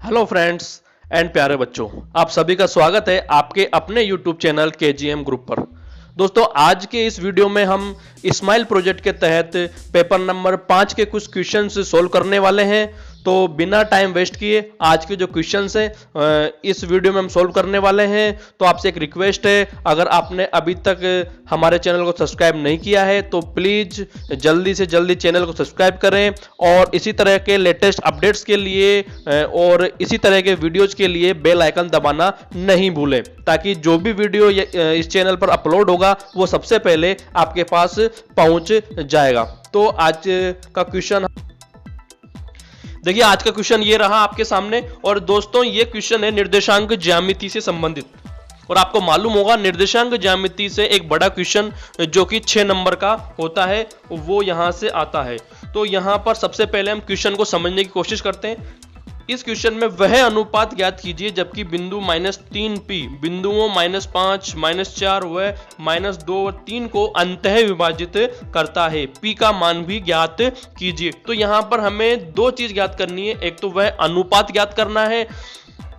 Hello friends and प्यारे बच्चों, आप सभी का स्वागत है आपके अपने यूट्यूब चैनल केजीएम ग्रुप पर। दोस्तों, आज के इस वीडियो में हम स्माइल प्रोजेक्ट के तहत पेपर नंबर 5 के कुछ क्वेश्चंस सोल्व करने वाले हैं। तो बिना टाइम वेस्ट किए आज के जो क्वेश्चंस हैं इस वीडियो में हम सोल्व करने वाले हैं। तो आपसे एक रिक्वेस्ट है, अगर आपने अभी तक हमारे चैनल को सब्सक्राइब नहीं किया है तो प्लीज जल्दी से जल्दी चैनल को सब्सक्राइब करें और इसी तरह के लेटेस्ट अपडेट्स के लिए और इसी तरह के वीडियोज के लिए बेल आइकन दबाना नहीं भूलें, ताकि जो भी वीडियो इस चैनल पर अपलोड होगा वो सबसे पहले आपके पास पहुंच जाएगा। तो आज का क्वेश्चन देखिए, आज का क्वेश्चन ये रहा आपके सामने। और दोस्तों, ये क्वेश्चन है निर्देशांक ज्यामिति से संबंधित, और आपको मालूम होगा निर्देशांक ज्यामिति से एक बड़ा क्वेश्चन जो कि 6 नंबर का होता है वो यहां से आता है। तो यहां पर सबसे पहले हम क्वेश्चन को समझने की कोशिश करते हैं। इस क्वेश्चन में वह अनुपात ज्ञात कीजिए जबकि बिंदु -3p बिंदुओं -5, -4 व -2 और 3 को अंतः विभाजित करता है। p का मान भी ज्ञात कीजिए। तो यहां पर हमें दो चीज ज्ञात करनी है। एक तो वह अनुपात ज्ञात करना है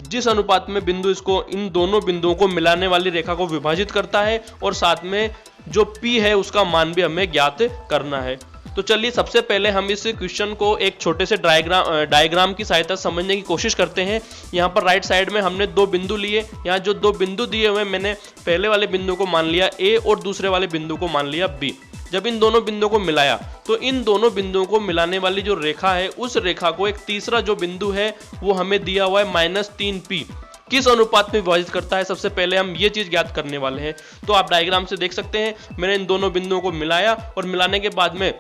जिस अनुपात में बिंदु इसको इन दोनों बिंदुओं को मिलाने वाली रेखा को विभाजित करता है, और साथ में जो p है उसका मान भी हमें ज्ञात करना है। तो चलिए सबसे पहले हम इस क्वेश्चन को एक छोटे से डायग्राम की सहायता से समझने की कोशिश करते हैं। यहाँ पर राइट साइड में हमने दो बिंदु लिए। यहाँ जो दो बिंदु दिए हुए मैंने पहले वाले बिंदु को मान लिया A और दूसरे वाले बिंदु को मान लिया B। जब इन दोनों बिंदुओं को मिलाया तो इन दोनों बिंदुओं को मिलाने वाली जो रेखा है उस रेखा को एक तीसरा जो बिंदु है वो हमें दिया हुआ है -3p किस अनुपात में विभाजित करता है। सबसे पहले हम ये चीज ज्ञात करने वाले हैं। तो आप डायग्राम से देख सकते हैं, मैंने इन दोनों बिंदुओं को मिलाया और मिलाने के बाद में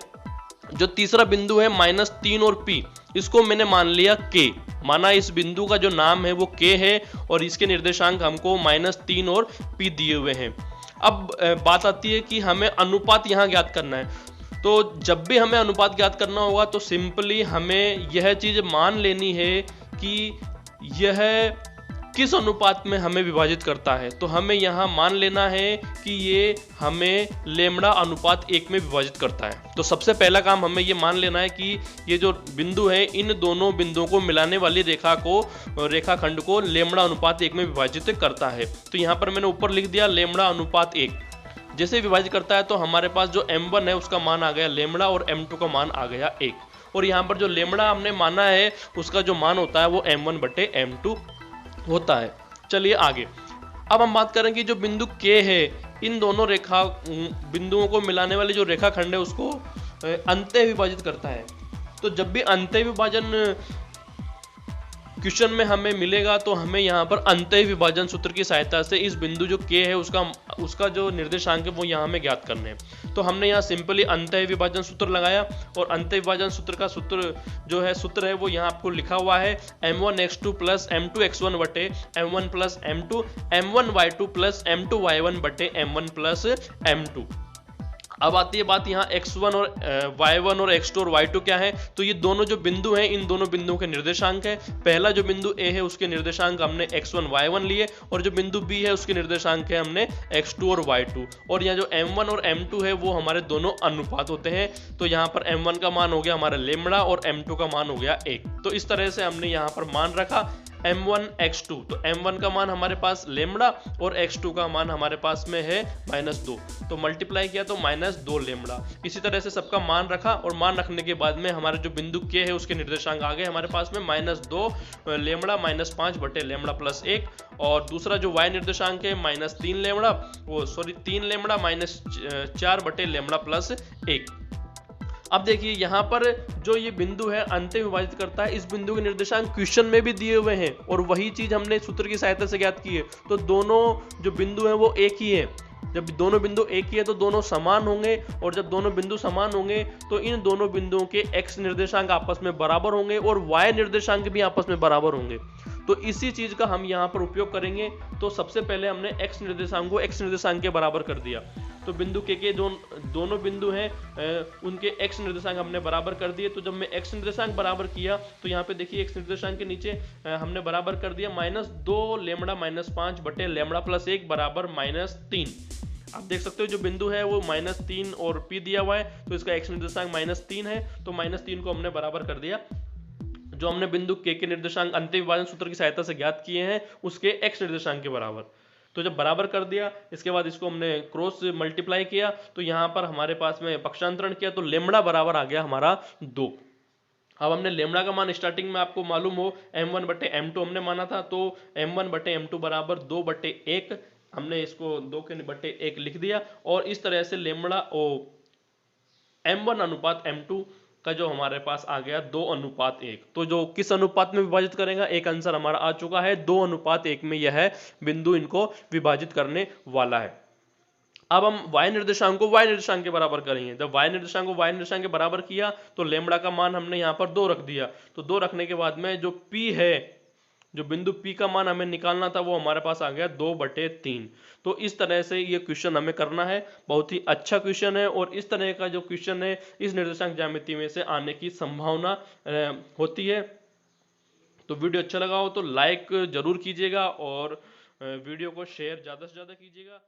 जो तीसरा बिंदु है -3 और p, इसको मैंने मान लिया k। माना इस बिंदु का जो नाम है वो k है और इसके निर्देशांक हमको -3 और p दिए हुए हैं। अब बात आती है कि हमें अनुपात यहाँ ज्ञात करना है। तो जब भी हमें अनुपात ज्ञात करना होगा तो सिंपली हमें यह चीज मान लेनी है कि यह किस अनुपात में हमें विभाजित करता है। तो हमें यहाँ मान लेना है कि ये हमें लेमड़ा अनुपात 1 में विभाजित करता है। तो सबसे पहला काम हमें ये मान लेना है कि ये जो बिंदु है इन दोनों बिंदुओं को मिलाने वाली रेखाखंड को लेमड़ा अनुपात 1 में विभाजित करता है। तो यहाँ पर मैंने ऊपर लिख दिया लेमड़ा अनुपात 1। जैसे विभाजित करता है तो हमारे पास जो m1 है उसका मान आ गया लेमड़ा और m2 का मान आ गया 1। और यहाँ पर जो लेमड़ा हमने माना है उसका जो मान होता है वो m1/m2 होता है। चलिए आगे, अब हम बात करें कि जो बिंदु K है इन दोनों बिंदुओं को मिलाने वाली जो रेखाखंड है उसको अंतः विभाजित करता है। तो जब भी अंतः विभाजन क्वेश्चन में हमें मिलेगा तो हमें यहाँ पर अंतः विभाजन सूत्र की सहायता से इस बिंदु जो K है उसका जो निर्देशांक है वो यहाँ हमें ज्ञात करने हैं। तो हमने यहाँ सिंपली अंतः विभाजन सूत्र लगाया और अंतः विभाजन सूत्र का सूत्र है वो यहाँ आपको लिखा हुआ है m1x2 + m2x1 बटे m1 + m2 m1y2 + m2y1 बटे m1 + m2। अब आती है बात यहाँ x1 और y1 और x2 और y2 क्या है। तो ये दोनों जो बिंदु हैं इन दोनों बिंदुओं के निर्देशांक है। पहला जो बिंदु A है उसके निर्देशांक हमने x1 y1 लिए और जो बिंदु B है उसके निर्देशांक है हमने x2 और y2। और यहाँ जो m1 और m2 है वो हमारे दोनों अनुपात होते हैं। तो यहाँ पर m1 का मान हो गया हमारा लेमड़ा और m2 का मान हो गया 1। तो इस तरह से हमने यहाँ पर मान रखा m1x2। तो m1 का मान हमारे पास लेमड़ा और x2 का मान हमारे पास में है -2। तो मल्टीप्लाई किया तो -2 लेमड़ा। इसी तरह से सबका मान रखा और मान रखने के बाद में हमारे जो बिंदु K है उसके निर्देशांक आ गए हमारे पास में -2 लेमड़ा -5 बटे लेमड़ा + 1। और दूसरा जो y निर्देशांक है -3 लेमड़ा 3 लेमड़ा -4 बटे लेमड़ा + 1। अब देखिए यहाँ पर जो ये बिंदु है अंतः विभाजित करता है, इस बिंदु के निर्देशांक क्वेश्चन में भी दिए हुए हैं और वही चीज हमने सूत्र की सहायता से ज्ञात की है। तो दोनों जो बिंदु हैं वो एक ही है। जब दोनों बिंदु एक ही है तो दोनों समान होंगे, और जब दोनों बिंदु समान होंगे तो इन दोनों बिंदुओं के x निर्देशांक आपस में बराबर होंगे और y निर्देशांक भी आपस में बराबर होंगे। तो इसी चीज का हम यहाँ पर उपयोग करेंगे। तो सबसे पहले हमने x निर्देशांक को x निर्देशांक के बराबर कर दिया। तो बिंदु के दोनों बिंदु हैं उनके x निर्देशांक हमने बराबर कर दिए। तो जब मैं x निर्देशांक बराबर किया तो यहाँ पे देखिए x निर्देशांक के नीचे हमने बराबर कर दिया -2 लेमड़ा -5 बटे लेमड़ा + 1 बराबर -3। आप देख सकते हो जो बिंदु है वो -3 और p दिया हुआ है, तो इसका x निर्देशांक -3 है। तो -3 को हमने बराबर कर दिया जो हमने बिंदु के निर्देशांक अंतिम विभाजन सूत्र की सहायता से ज्ञात किए हैं उसके x निर्देशांक के बराबर। तो जब बराबर कर दिया, इसके बाद इसको हमने क्रॉस मल्टीप्लाई किया, तो यहाँ पर हमारे पास में पक्षांतरण किया तो लेमड़ा बराबर आ गया हमारा 2। अब हमने लेमड़ा का मान स्टार्टिंग में आपको मालूम हो m1 बटे m2 हमने माना था, तो m1 बटे m2 बराबर 2 बटे 1, हमने इसको 2 के बटे 1 लिख दिया। और इस तरह से लेमड़ा ओ m1 अनुपात m2 का जो हमारे पास आ गया 2 अनुपात 1। तो जो किस अनुपात में विभाजित करेगा, एक आंसर हमारा आ चुका है 2 अनुपात 1 में यह बिंदु इनको विभाजित करने वाला है। अब हम y निर्देशांक को y निर्देशांक के बराबर करेंगे। जब y निर्देशांक को y निर्देशांक के बराबर किया तो लेमड़ा का मान हमने यहाँ पर 2 रख दिया। तो 2 रखने के बाद में जो p है, जो बिंदु P का मान हमें निकालना था, वो हमारे पास आ गया 2/3। तो इस तरह से ये क्वेश्चन हमें करना है। बहुत ही अच्छा क्वेश्चन है और इस तरह का जो क्वेश्चन है इस निर्देशांक ज्यामिति में से आने की संभावना होती है। तो वीडियो अच्छा लगा हो तो लाइक जरूर कीजिएगा और वीडियो को शेयर ज़्यादा से ज़्यादा कीजिएगा।